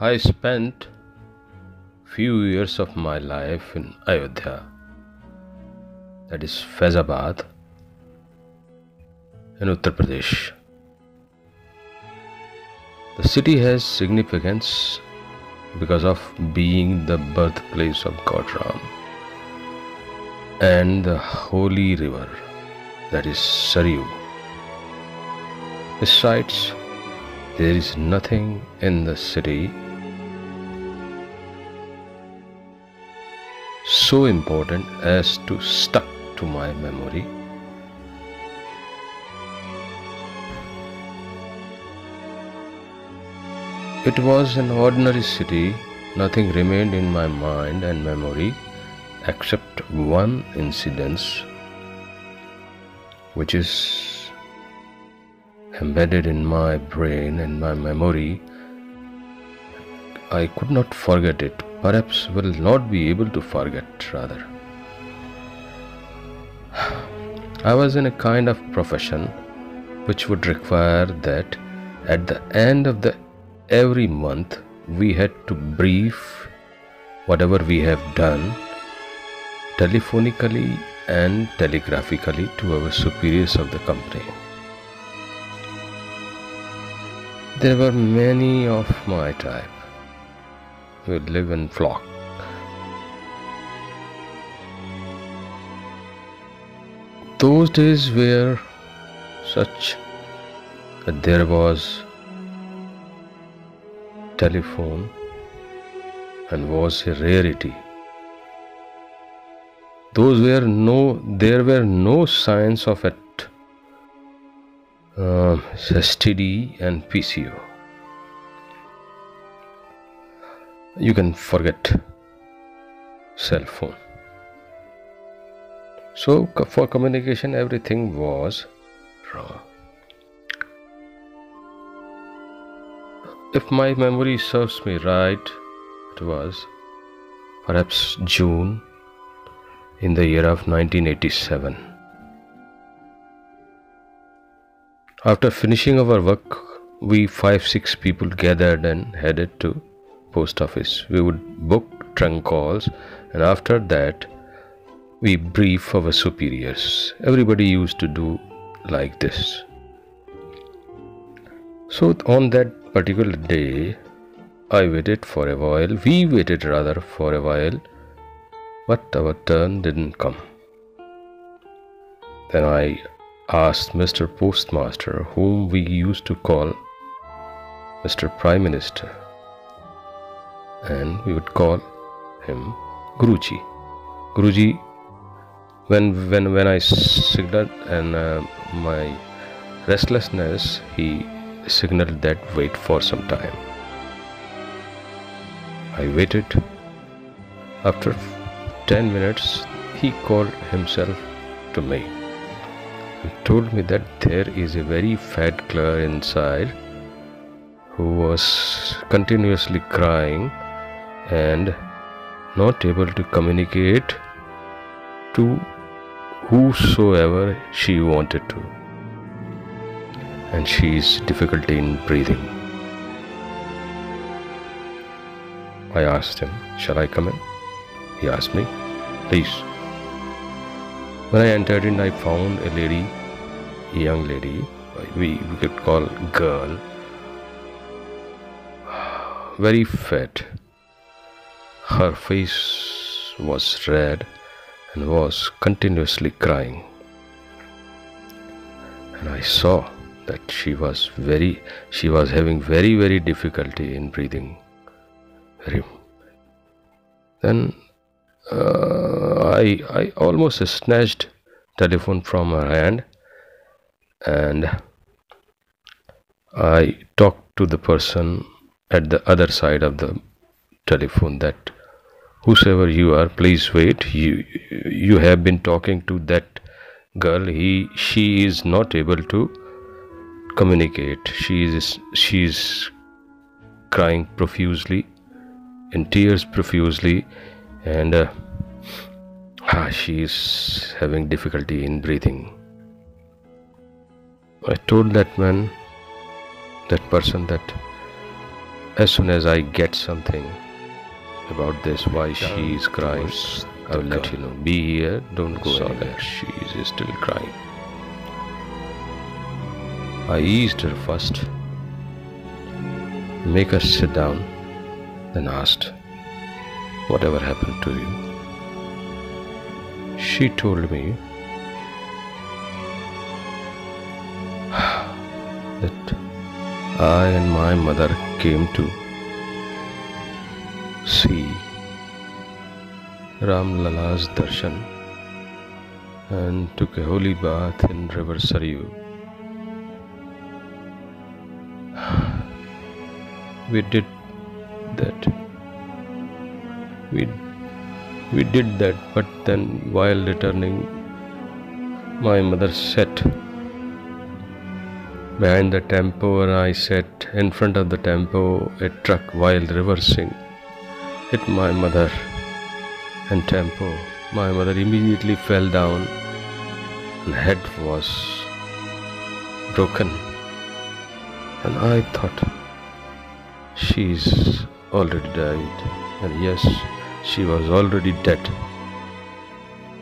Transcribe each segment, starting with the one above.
I spent few years of my life in Ayodhya, that is Faizabad, in Uttar Pradesh. The city has significance because of being the birthplace of God Rama and the holy river, that is Saryu. Besides, there is nothing in the city so important as to stuck to my memory. It was an ordinary city. Nothing remained in my mind and memory except one incident which is embedded in my brain and my memory. I could not forget it, perhaps will not be able to forget rather. I was in a kind of profession which would require that at the end of every month we had to brief whatever we have done telephonically and telegraphically to our superiors of the company. There were many of my type who live in flock. Those days were such that there was telephone and was a rarity. There were no signs of it. STD and PCO. You can forget cell phone. So for communication everything was wrong. If my memory serves me right, it was perhaps June in the year of 1987. After finishing our work, we 5-6 people gathered and headed to post office. We would book trunk calls, and after that we brief our superiors. Everybody used to do like this. So on that particular day, I waited for a while. We waited rather for a while, but our turn didn't come. Then I asked Mr. Postmaster, whom we used to call Mr. Prime Minister, and we would call him Guruji. Guruji, when I signaled and my restlessness, he signaled that wait for some time. I waited. After 10 minutes, he called himself to me and told me that there is a very fat clerk inside who was continuously crying and not able to communicate to whosoever she wanted to, and she is difficulty in breathing. I asked him, shall I come in? He asked me, please. When I entered in, I found a lady, a young lady, we could call girl, very fat. Her face was red and was continuously crying. And I saw that she was having very difficulty in breathing. Then I almost snatched telephone from her hand and I talked to the person at the other side of the telephone that whosoever you are, please wait. You have been talking to that girl. She is not able to communicate. She is crying profusely, in tears profusely, and she is having difficulty in breathing. I told that person that As soon as I get something about this, why she is crying, I will let you know. Be here, don't go anywhere. She is still crying. I eased her first, make her sit down, then asked, whatever happened to you? She told me that I and my mother came to see Ram Lala's darshan and took a holy bath in River Saryu. We did that. We did that, but then while returning, my mother sat behind the tempo and I sat in front of the tempo. A truck, while reversing, hit my mother and tempo. My mother immediately fell down and head was broken. And I thought, she's already died. And yes, she was already dead.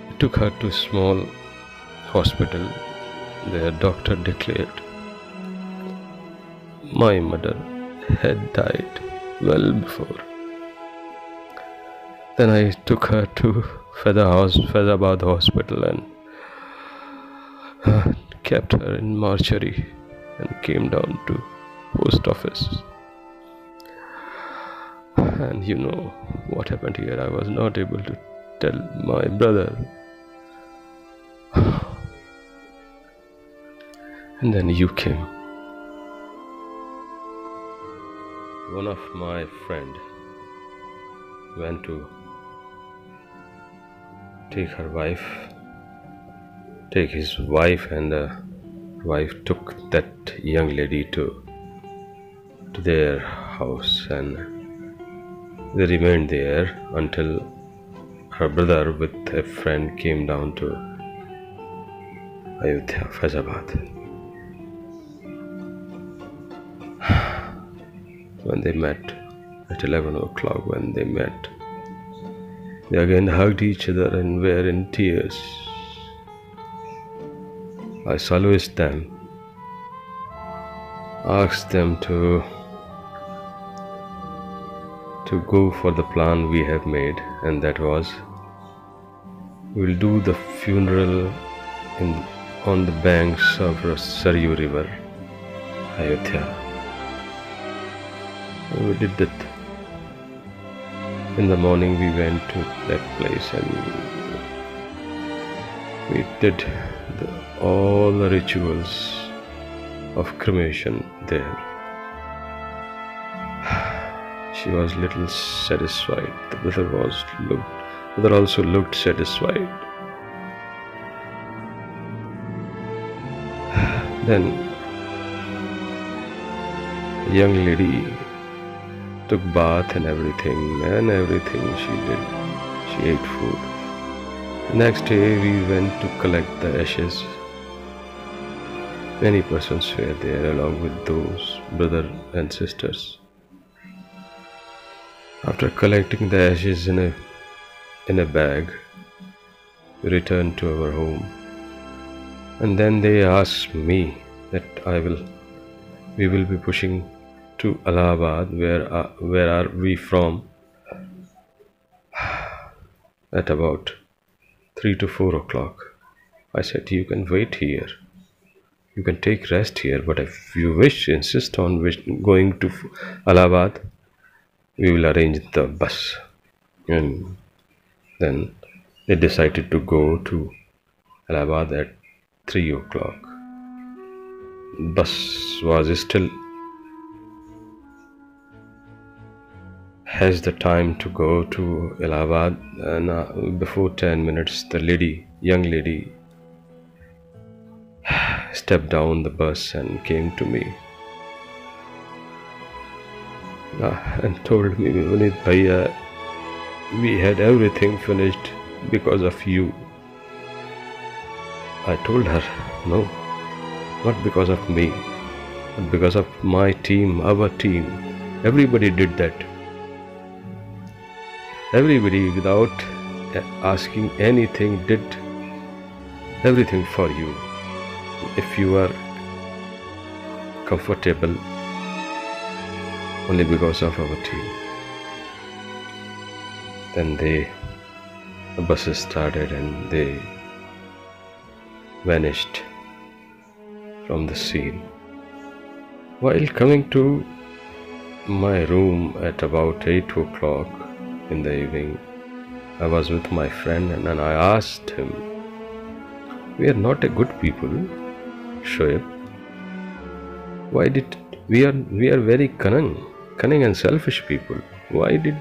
I took her to a small hospital. The doctor declared my mother had died well before. Then I took her to Faizabad hospital and kept her in mortuary and came down to post office. And you know what happened here. I was not able to tell my brother. And then you came. One of my friend went to take his wife, and the wife took that young lady to their house, and they remained there until her brother with a friend came down to Ayodhya, Faizabad. When they met at 11 o'clock, when they met, they again hugged each other and were in tears. I solaced them, asked them to go for the plan we have made, and that was, we'll do the funeral on the banks of Saryu River, Ayodhya. We did that. In the morning we went to that place and we did all the rituals of cremation there. She was little satisfied. The brother also looked satisfied. Then the young lady took bath and everything she did. She ate food. The next day we went to collect the ashes. Many persons were there along with those brothers and sisters. After collecting the ashes in a bag, we returned to our home. And then they asked me that we will be pushing to Allahabad. Where are we from? At about 3 to 4 o'clock. I said, you can wait here. You can take rest here, but if you insist on going to Allahabad, we will arrange the bus. And then they decided to go to Allahabad at 3 o'clock. Bus was still has the time to go to Allahabad, and before 10 minutes the young lady stepped down the bus and came to me and told me, Vinit Bhaiya, we had everything finished because of you. I told her, no, not because of me, but because of my team, our team. Everybody did that. Everybody, without asking anything, did everything for you. If you are comfortable only because of our team, then the buses started and they vanished from the scene. While coming to my room at about 8 o'clock in the evening, I was with my friend and I asked him, "We are not a good people, Shoaib. Why did we are very cunning and selfish people. Why did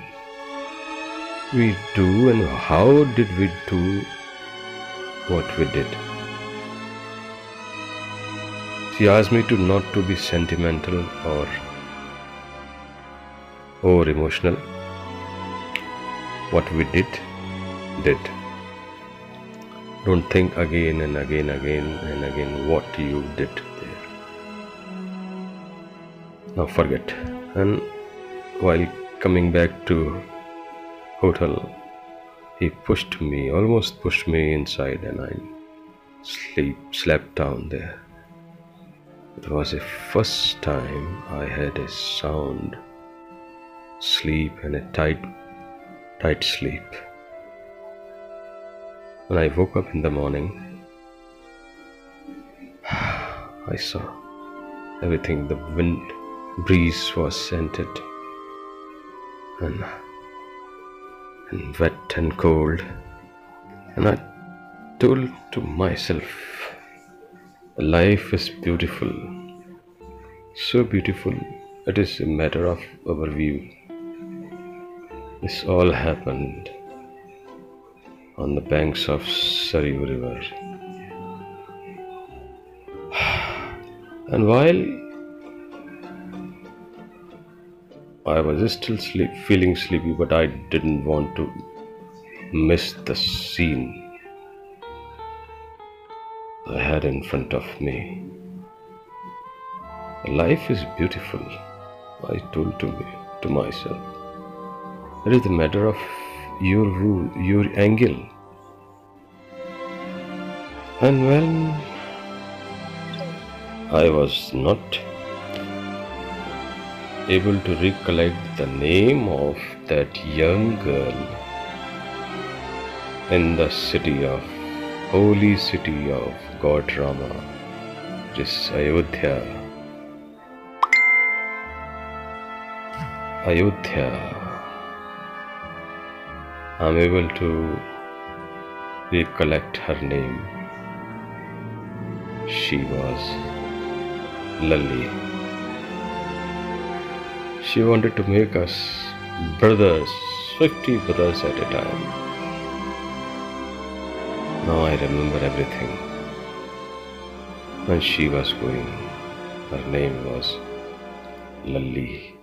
we do and how did we do what we did?" He asked me to not to be sentimental or over emotional. What we did. Don't think again and again what you did there. Now forget. And while coming back to hotel, he almost pushed me inside, and I slept down there. It was the first time I had a sound sleep and a tight sleep. When I woke up in the morning, I saw everything. The breeze was scented and wet and cold, and I told to myself, life is beautiful, so beautiful. It is a matter of our view. This all happened on the banks of Saryu River. And while I was still feeling sleepy, but I didn't want to miss the scene I had in front of me. Life is beautiful, I told to myself. It is a matter of your rule, your angle. And when I was not able to recollect the name of that young girl in the holy city of God Rama, it is Ayodhya. I'm able to recollect her name. She was Lalli. She wanted to make us brothers, 50 brothers at a time. Now I remember everything. When she was going, her name was Lalli.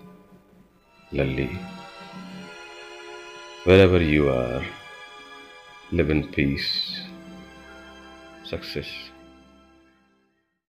Wherever you are, live in peace, success.